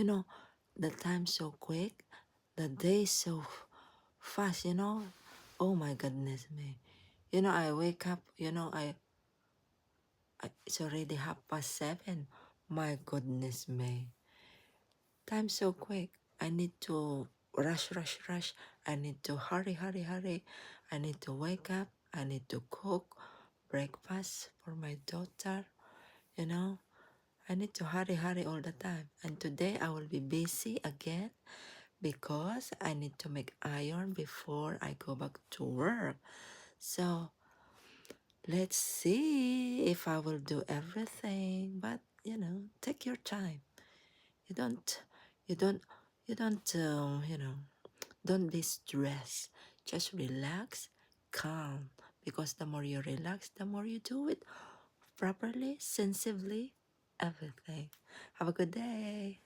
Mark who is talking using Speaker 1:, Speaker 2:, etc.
Speaker 1: You know, the time so quick, the day so fast, Oh my goodness me. I wake up, it's already 7:30. My goodness me. Time so quick. I need to rush, rush, rush. I need to hurry, hurry, hurry. I need to wake up. I need to cook breakfast for my daughter. You know, I need to hurry, hurry all the time. And today I will be busy again because I need to make iron before I go back to work. So let's see if I will do everything. But take your time. You don't, you don't, you don't, don't be stressed. Just relax, calm. Because the more you relax, the more you do it properly, sensibly, everything. Have a good day.